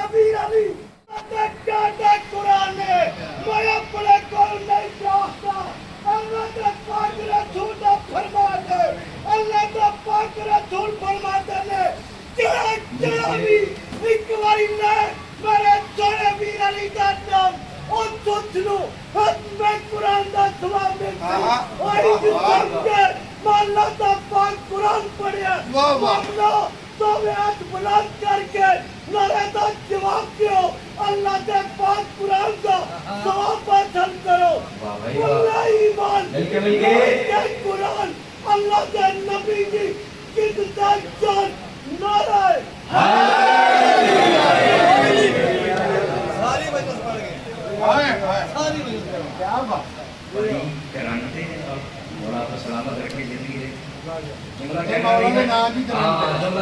अमीर अली क्या कुरान है मैं अपने को नहीं चाहता अल्लाह का पाक रसूल ने फरमाते अल्लाह का पाक रसूल फरमाते ने तेरा भी एक बारी ने मेरे सोने अमीर अली का नाम और सोच लो मैं कुरान का सवाब देता और इस माल्ला का पाक कुरान पढ़िया मामला तो वे हाथ बुलंद करके नारे का जवाब दो अल्लाह के पाक कुरान का सवाब हासिल करो अल्लाह ईमान के कुरान अल्लाह के नबी की कितना जान नारा सारी मजलिस पढ़ गए सारी मजलिस क्या बात बड़ी करामतें हैं और आप सलामत रखे जिंदगी जुमला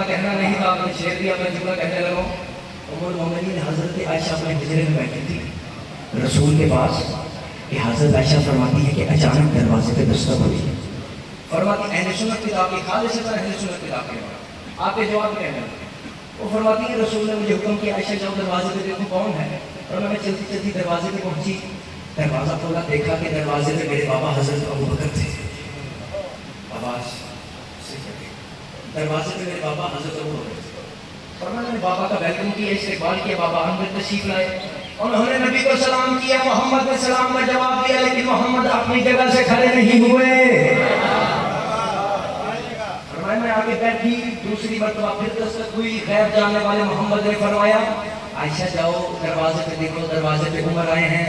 कहना नहीं था आपने शेर दिया मैं जुमला कहने लगा उमर मोमिनीन हजरत आयशा अपने हिजरे में बैठी थी रसूल के पास कि हजरत आयशा फरमाती है कि अचानक दरवाजे पे दस्तक हुई फरमाती अहले सुन्नत की ताक़ी खालिस अहले सुन्नत की ताक़ी आपके जवाब कहने वो फरमाती है रसूल ने मुझे हुक्म किया आयशा जाओ दरवाजे पे देखो कौन है और मैं चलती चलती दरवाजे पे पहुंची दरवाजा खोला देखा कि दरवाजे पे मेरे बाबा हजरत अबू बकर थे आवाज दरवाजे पे मेरे बाबा हजरत अबू बकर थे और मैंने बाबा का वेलकम किया इस्तेकबाल किया बाबा अंदर तशरीफ लाए उन्होंने नबी को सलाम किया मोहम्मद ने सलाम का जवाब दिया लेकिन मोहम्मद अपनी जगह से खड़े नहीं हुए मैं आगे बैठी दूसरी मरतबा फिर दस्तक हुई गैब जानने वाले मोहम्मद ने फरमाया आयशा जाओ दरवाजे पे देखो दरवाजे पे उमर आए हैं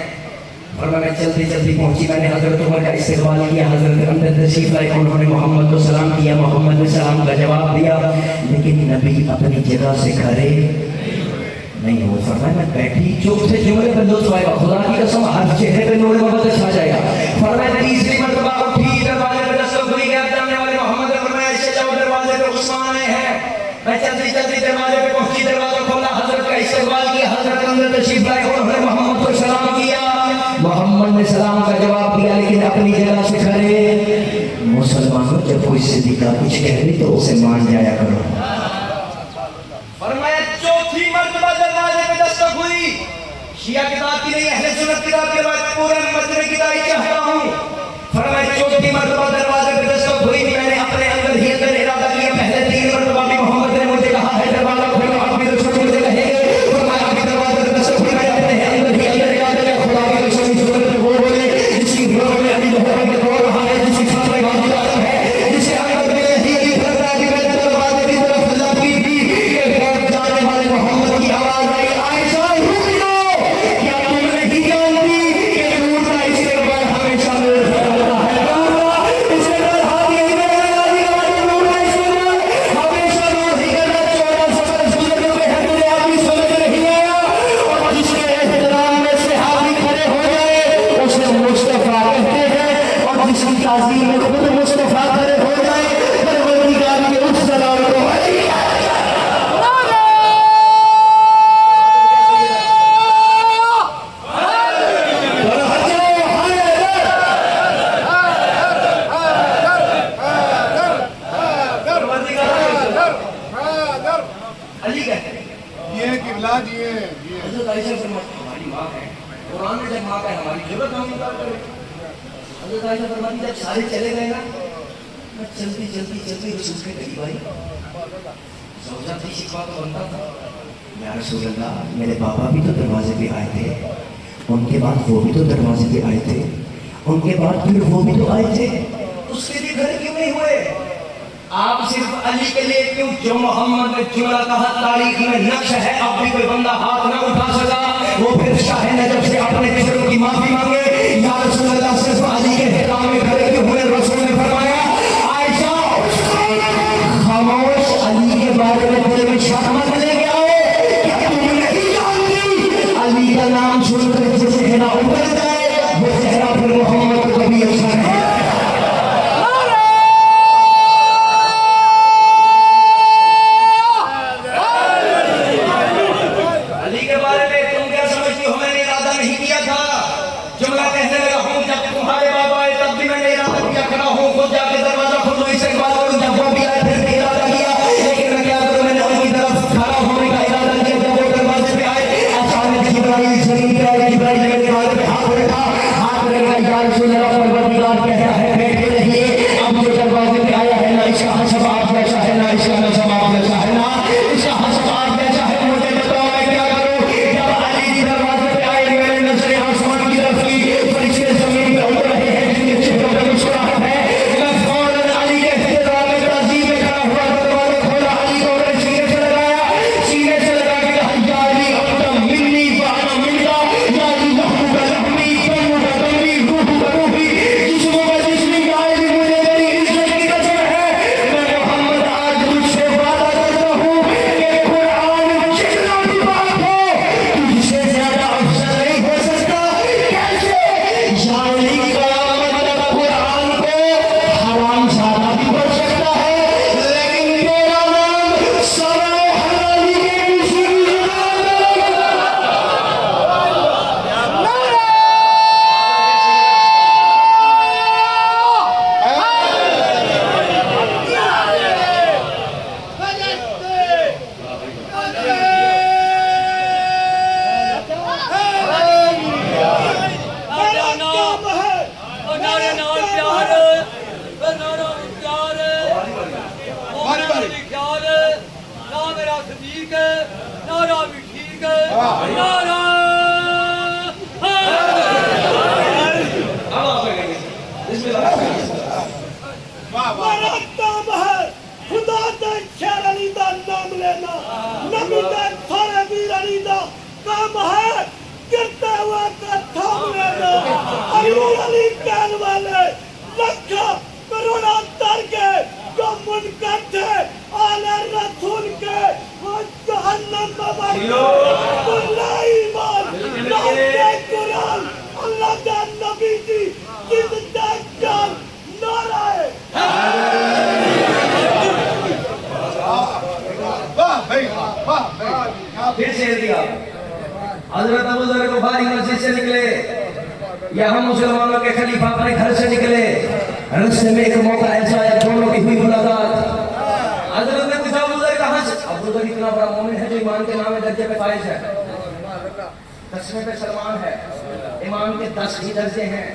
और मैं चलती चलती पहुंची मैंने हजरत उमर का इस्तेकबाल किया हजरत अंदर तशरीफ लाए उन्होंने मोहम्मद को सलाम किया मोहम्मद ने सलाम का जवाब दिया लेकिन नबी अपनी जगह से खड़े नहीं हो फरमाया मैं बैठी चुप से जुमले पर लुत्फ आएगा खुदा की कसम हर चेहरे पे नूर मोहब्बत छा जाएगा फरमाया तीसरी मरतबा उठी दरवाजे पे दस्तक हुई गैब जानने वाले मोहम्मद ने फरमाया आयशा जाओ दरवाजे पे उस्मान आए हैं मैं चलती चलती दरवाजे पे पहुंची दरवाजा खोला हजरत का इस्तेकबाल किया हजरत अंदर तशरीफ लाए उन्होंने मोहम्मद को सलाम किया मोहम्मद ने सलाम का जवाब दिया लेकिन अपनी जगह से खड़े मुसलमानों जब कोई सिद्दीका कुछ कह दे तो उसे मान जाया करो फरमाया चौथी मर्तबा दरवाजे पे दस्तक हुई शिया किताब की नहीं अहले सुन्नत किताब के बाद पूरे मजमे की तारीफ चाहता हूं फरमाया चौथी मर्तबा दरवाजे पे दस्तक हुई मैंने अपने अंदर ही अंदर इरादा किया पहले तीन मर्तबा भी मोहम्मद ने मुझे कहा है दरवाजा खोलो आप भी रसूल मुझे कहेंगे फरमाया अभी दरवाजे पे दस्तक हुई मैंने अपने अंदर ही अंदर इरादा किया खुदा के रसूल सूरत में वो बोले जिसकी रोह में अभी लोहा में रो रहा है जिसकी सांस में गाड़ी आ रहा है जिसे अंदर में ही फरमाया कि मैं दरवाजे की तरफ जाती थी ये गैब जानने वाले मोहम्मद की आवाज आई आयशा रुक जाओ क्या तुम नहीं जानती कि नूर का इस्तेकबाल हमेशा मिलता है इसे हाथ ये नूर का इस्तेकबाल हमेशा रोज ही करना 14 सफर गुजरने में है तुझे आदमी समझ नहीं आया और जिसके एहतराम में सहाबी खड़े हो गए उसे मुस्तफा कहते हैं और जिसकी ताज़ीम में खुद मुस्तफा खड़े हो जाए परवरदिगार के उस सलाम को अली कहते हैं ये किबला जी हज़रत आयशा फरमाती हमारी माँ है कुरान में जब माँ का हमारी जरूरत हम इनकार करें हज़रत आयशा फरमाती जब सारे चले गए ना मैं चलती चलती चलती रसूल के करीब आई ज़ौजा थी शिकवा तो बनता था या रसूल अल्लाह मेरे पापा भी तो दरवाजे पे आए थे उनके बाद वो भी तो दरवाजे पे आए थे उनके बाद फिर वो भी तो आए थे उसके लिए घर क्यों नहीं हुए आप सिर्फ अली के लिए क्यों जो मोहम्मद ने जुमला कहा तारीख में नक्श है अब भी कोई बंदा हाथ न उठा सका वो फिर शाह नजब से अपने पिछड़ों की माफी मांगे या रसूल अल्लाह सिर्फ अली के हिदाम में खड़े क्यों हुए रसूल ने फरमाया आयशा खामोश अली के बारे में दिल में शक मत लेके आओ क्या तुम नहीं जानती अली का नाम सुनकर जो चेहरा उतर जाए वो चेहरा फिर मोहम्मद को कभी अच्छा नहीं जुमला कहने लगा हूं जब के नारा अब आप कहेंगे बिस्मिल्लाह। मेरा काम है खुदा दे शेर अली दा नाम लेना, नबी दे सारे वीर अली दा काम है गिरते हुए का थाम लेना। अली कहने वाले लाखों करोड़ों दर के जो मुनकर थे आले रसूल के वो जहन्नम में बढ़े। कुल्ला ईमान नाते कुरान अल्लाह के नबी की जिंदा जान नाराए फिर शेर दिया। हजरत अबू ज़र गफ़ारी मस्जिद से निकले, यहाँ मुसलमानों के खलीफा अपने घर से निकले। रास्ते में एक मौका ऐसा आया, दोनों की हुई मुलाकात। हजरत ने पूछा अबू ज़र कहाँ से? अबू ज़र इतना बड़ा मोमिन है जो ईमान के नाम दर्जे पे फाइज है, 10वें पे सलमान है, ईमान के 10 ही दर्जे हैं,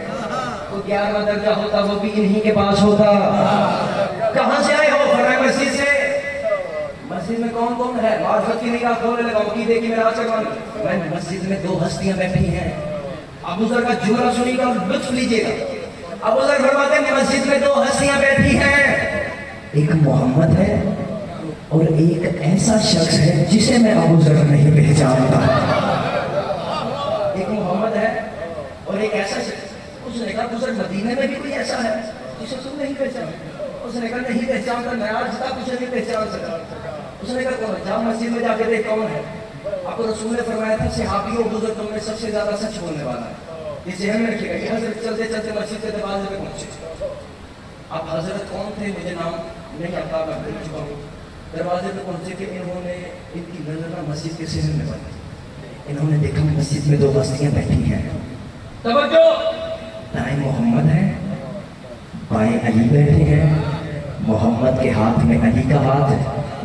तो 11वां दर्जा होता वो भी इन्हीं के पास होता। कहाँ से आए हो? फरमाया मस्जिद से। मस्जिद में कौन कौन है? मार्फत की निगाह खोलने लगा, की देखी मेरा चमन। मैं मस्जिद में 2 हस्तियां बैठी हैं। अबू ज़र का जुमला सुनिएगा और लुत्फ लीजिएगा। अबू ज़र फरमाते हैं मस्जिद में 2 हस्तियां बैठी हैं, एक मोहम्मद है और एक ऐसा शख्स है जिसे मैं अबू ज़र नहीं पहचानता। एक मोहम्मद है और एक ऐसा शख्स। उसने कहा अबू ज़र मदीने में भी कोई ऐसा है जिसे तुम नहीं पहचानते? उसने कहा नहीं पहचानता, मैं आज तक कुछ नहीं पहचान सका। उसने कहा कौन? जाओ मस्जिद में जाके देख कौन है। आपको रसूल ने फरमाया था सहाबियों बुजुर्ग तुम में सबसे ज्यादा सच बोलने वाला है, ये ज़हन में रखिएगा। यहाँ से चलते चलते मस्जिद के दरवाजे पे पहुंचे। अब हजरत कौन थे मुझे नाम नहीं आता, मैं भूल चुका हूँ। दरवाजे पे पहुंचे कि इन्होंने इनकी नजर मस्जिद के ज़हन में बनी। इन्होंने देखा मस्जिद में 2 हस्तियां बैठी हैं। तवज्जो, दाएं मोहम्मद है, बाएं अली बैठे हैं। मोहम्मद के हाथ में अली का हाथ है।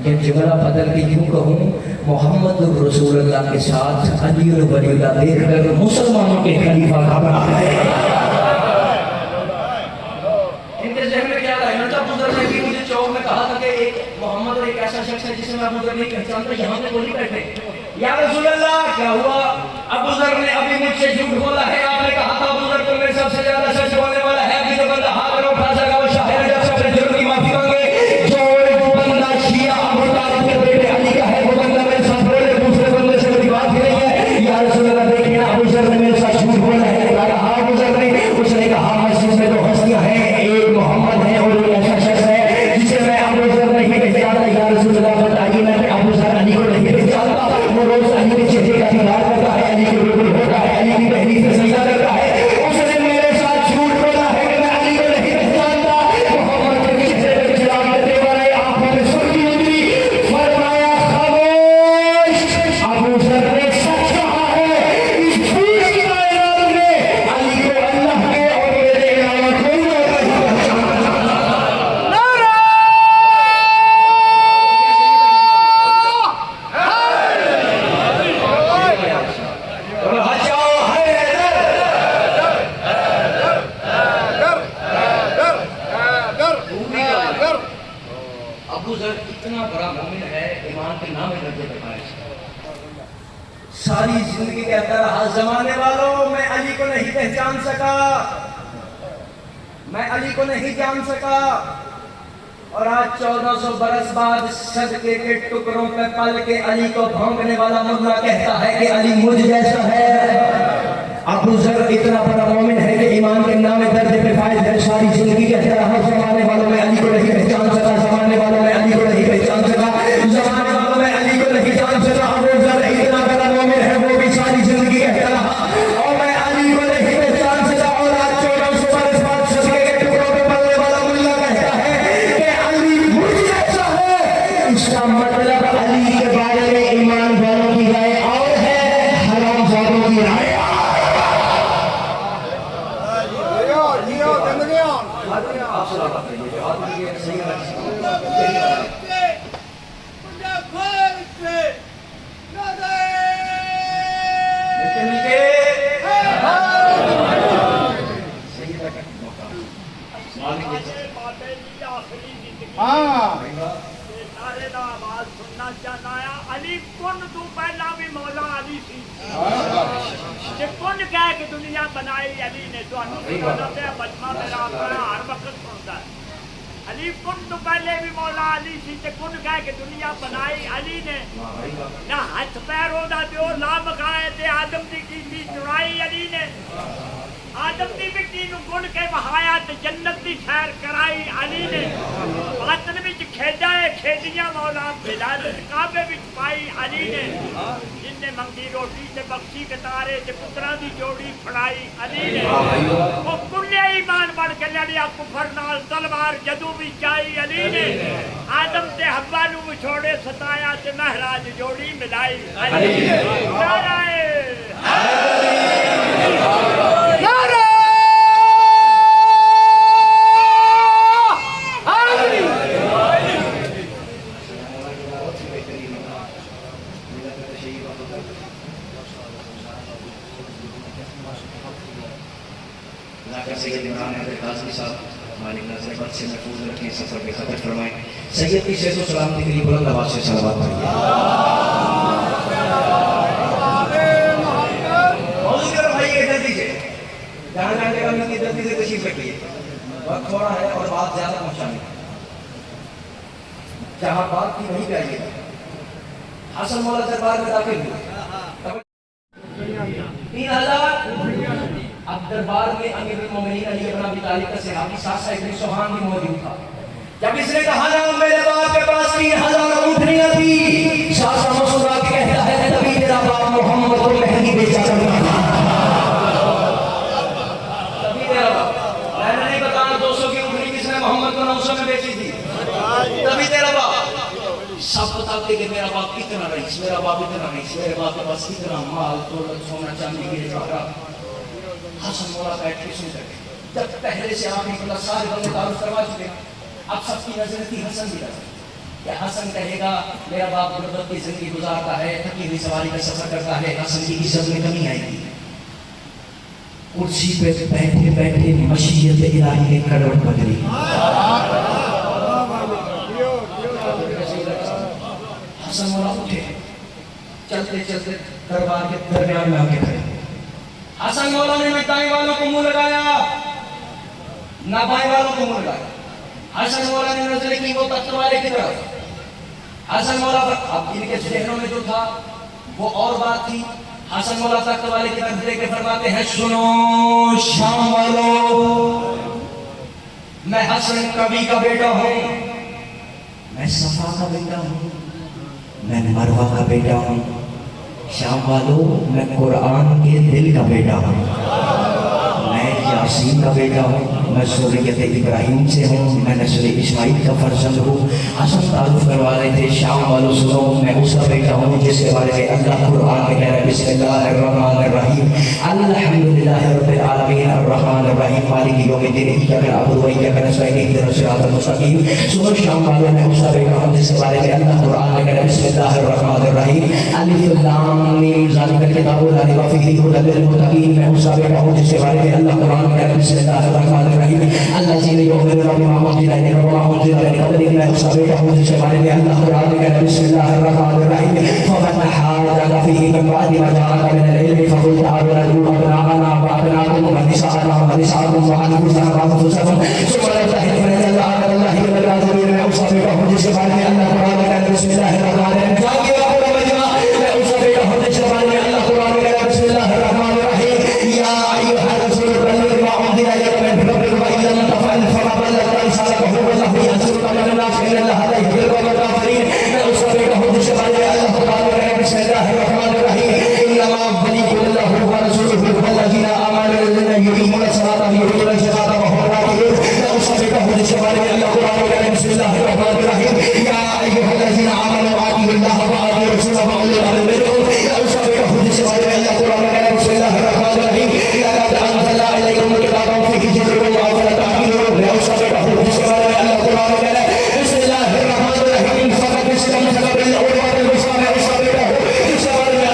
ये जुमला बदल के यूं कहूं, मोहम्मद रसूलुल्लाह के साथ अली और वलीउल्लाह देखकर मुसलमानों के खलीफा घबरा गए। इनके ज़हन में क्या आया? नज़र गुजर ने भी मुझे चौक में कहा था कि एक मोहम्मद और एक ऐसा शख्स है जिसे मैं अबू ज़र नहीं पहचानता, यहाँ पे कोई बैठे। या रसूलुल्लाह क्या हुआ? अबू ज़र ने अभी मुझसे झूठ बोला है, आपने कहा था अबू ज़र तुम्हें सबसे ज्यादा सच बोलने वाला है। अभी जो बंदा हाथ में उठा सका वो शाहिद जब सबसे जुर्म की माफी मांगे। जो बंदा शिया अबू तालिब के बेटे अली का है वो बंदा मेरे साथ बोले, दूसरे बंदे से मेरी बात ही नहीं है। या रसूलुल्लाह देखिए ना अबू ज़र ने मेरे साथ झूठ बोला है। कहा हाँ अबू ज़र ने। उसने कहा मस्जिद में 2 हस्तियां हैं, एक मोहम्मद है और एक ऐसा शख्स है जिसे मैं अबू ज़र नहीं पहचानता। या रसूलुल्लाह बताइए मैं अबू ज़र अली को नहीं पहचानता। वो रोज अली के चेहरे का दीदार करता है, अली के बिल्कुल होता है, अली की पहली से सजदा करता है। उसने मेरे साथ झूठ बोला है कि मैं अली को नहीं पहचानता। मोहम्मद के चेहरे पे चिराग करने वाले आंखों में सुर्खी उतरी। फरमाया खामोश, अबू ज़र ने सच कहा है। इस पूरी कायनात में अली को अल्लाह के और मेरे अलावा कोई और नहीं पहचानता। अबू ज़र इतना बड़ा मोमिन है, ईमान के नाम दर्जे पे फाइज है। सारी जिंदगी कहता रहा जमाने वालों मैं अली को नहीं पहचान सका, मैं अली को नहीं जान सका। और आज 1400 बरस बाद सदके के टुकड़ों पे पल के अली को भौंकने वाला मुल्ला कहता है कि अली मुझ जैसा है। अबू ज़र इतना बड़ा मोमिन है कि ईमान के नाम दर्जे पे फाइज है। सारी जिंदगी कहता रहा जमाने वालों में अली को नहीं पहचान सका, जमाने वालों में अली को नहीं पहचान सका, जमाने वालों में अली को नहीं जान सका। अबू ज़र इतना बड़ा मोमिन है, वो भी सारी जिंदगी कहता रहा और मैं अली को नहीं पहचान सका। और आज 1400 बरस बाद सदके के टुकड़ों पे पलने वाला मुल्ला कहता है कि अली मुझ जैसा है। इसका मतलब अली के बारे में ईमान वालों की राय और है, हराम वालों की राय। आप सलाह तू पहला भी मौला अली सी ते कुन कह के दुनिया बनाई अली ने तुहानू पता है बचपन मेरा अपना हर वक्त सुनता है अली कुन तो पहले भी मौला अली सी ते कुन कह के दुनिया बनाई अली ने ना हाथ पैर ओदा दियो ला मकाए ते आदम दी कीती चुराई अली ने आदम दी मिट्टी नु गुण के बहाया ते जन्नत दी सैर कराई अली ने बातन विच खेड़ा है खेदियां मौला बिलाल काबे विच पाई अली ने जिन्ने मंगी रोटी ते बख्शी कतारे ते पुत्रा दी जोड़ी फड़ाई अली ने ओ कुल्ले ईमान बन के लड़िया कुफर नाल तलवार जदू भी चाई अली ने आदम ते हव्वा नु विछोड़े सताया ते महराज जोड़ी मिलाई अली ने नाराए सैयद इमरान अहमद काज़ी साहब मालिक नज़र बद से महफूज रखें सफर में खतर फरमाएं सैयद की शेर व सलामती के लिए बुलंद आवाज़ से सलावत पढ़िए मौजूद भाई के जल्दी से जहाँ जाने का मिलती जल्दी से तशरीफ रखिए वक्त थोड़ा है और बात ज़्यादा पहुँचानी जहाँ बात की वहीं पे आइएगा हसन मौला दरबार में दाखिल हुए 3000 अब दरबार में अमीर मोमिनीन अली इब्न अबी तालिब का सहाबी सासा इब्न सुहान भी मौजूद था जब इसने कहा ना मेरे बाप के पास 3000 ऊँटनियां थी सासा मुस्कुरा के कहता है तभी तेरा बाप मोहम्मद को महंगी बेचा करता था तभी तेरा बाप मैंने नहीं बताया 200 की ऊँटनी किसने मोहम्मद को 900 में बेची थी तभी तेरा बाप सब बताते कि मेरा बाप कितना रईस मेरा बाप इतना रईस मेरे बाप के पास कितना माल दौलत सोना चांदी के जवाहरात हसन मौला बैठ के सुन रहे जब पहले से आखिरी मतलब सारे बंदे तारुफ करवा चुके अब सबकी नजर थी हसन की नजर क्या हसन कहेगा मेरा बाप गुर्बत की जिंदगी गुजारता है थकी हुई सवारी का सफर करता है हसन की इज्जत में कमी आएगी कुर्सी पे बैठे बैठे मशीयत इलाही ने करवट बदली हसन मौला उठे चलते चलते दरबार के दरमियान में आके खड़े हसन मौला ने न दाएं वालों को मुंह लगाया ना बाएं वालों को मुंह लगाया हसन मौला ने नजर की वो तख्त वाले की तरफ हसन मौला अब इनके चेहरों में जो था वो और बात थी हसन मौला तख्त वाले की तरफ देख के फरमाते हैं सुनो शाम वालों मैं हसन कवि का बेटा हूँ मैं सफा का बेटा हूँ मैं मरवा का बेटा हूँ शाम वालों मैं कुरान के दिल का बेटा हूँ मैं यासीन का बेटा हूँ मैं सूरत इब्राहिम से हूँ मैं नस्ल इस्माइल का फर्जंद हूँ हसन तारुफ करवा रहे थे शाम वालों सुनो मैं उसका बेटा हूँ जिसके बारे में अल्लाह कुरान में कह रहा है बिस्मिल्लाहिर्रहमानिर्रहीम अल्हम्दुलिल्लाहि रब्बिल आलमीन अर्रहमानिर्रहीम मालिक यौमिद्दीन इय्याका नअबुदु व इय्याका नस्तईन इहदिनस सिरातल मुस्तकीम सुनो शाम वालों मैं उसका बेटा हूँ जिसके बारे में अल्लाह कुरान में कह रहा है बिस्मिल्लाहिर्रहमानिर्रहीम अलिफ लाम मीम ज़ालिकल किताबु ला रैब फीहि हुदल लिल मुत्तकीन मैं उसका बेटा हूँ जिसके बारे में अल्लाह कुरान में कह रहा है बिस्मिल्लाहिर्रहमानिर्रहीम अल्लज़ीना युमिनूना बिमा उनज़िला इलैका व मा उनज़िला मिन क़ब्लिक मैं उसका बेटा हूँ जिसके बारे में अल्लाह कुरान में कह रहा है बिस्मिल्लाहिर्रहमानिर्रहीम फमन हाजaka फीहि मिन बअदि मा जाअका मिन अल-इल्मि फक़ुल ताअलू नद'ू अबनाअना व अबनाअकुम व निसाअना व निसाअकुम व अनफुसना व अनफुसकुम सुम्मा नब्तहिल फनज'अल अलाहि व al-काज़िबीन मैं उसका बेटा हूँ जिसके बारे में अल्लाह कुरान में कह रहा है बिस्मिल्लाहिर्रहमानिर्रहीम जागिर पूरा मजमा मैं उसका बेटा हूँ जिसके बारे में अल्लाह कुरान में कह रहा है बिस्मिल्लाहिर्रहमानिर्रहीम या अय्युहर रसूल बल्लिग मा उनज़िला इलैका मिन रब्बिक व इन लम तफ़अल फमा बल्लगता रिसालतहु वल्लाहु यहज़ुरुका मिन अन्नास इन्न अल्लाहा ला युहिब्बुल क़ौमल काफ़िरीन मैं उसका बेटा हूँ जिसके बारे में अल्लाह कुरान में कह रहा है बिस्मिल्लाहिर्रहमानिर्रहीम इन्नमा वलियुल्लाहु व रसूलुहु वल्लज़ीना आमनू लल्लज़ीना युक़ीमूना अस्सलाता व यु'तूना ज़काता व हुम राकि'ून मैं उसका बेटा हूँ जिसके बारे में अल्लाह कुरान में कह रहा है बिस्मिल्लाहिर्रहमानिर्रहीम या अय्युहल्लज़ीना आमनू आतिउल्लाह व आतिउर रसूलह व उलिल अम्रि मिनकुम मैं उसका बेटा हूँ जिसके बारे में अल्लाह कुरान में कह रहा है बिस्मिल्लाहिर्रहमानिर्रहीम लक़द अंज़लना इलैकुम किताबन फ़ीहि ज़िक्रुकुम अफ़ला तअक़िलून मैं उसका बेटा हूँ जिसके बारे में अल्लाह कुरान में कह रहा है बिस्मिल्लाहिर्रहमानिर्रहीम फ़क़द इस्तमसक बिल उर्वतिल वुस्क़ा मैं उसका बेटा हूँ जिसके बारे में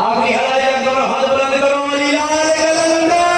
आखिरी हलाया करो, हाथ बुलंद करो, अली लाल गलंदा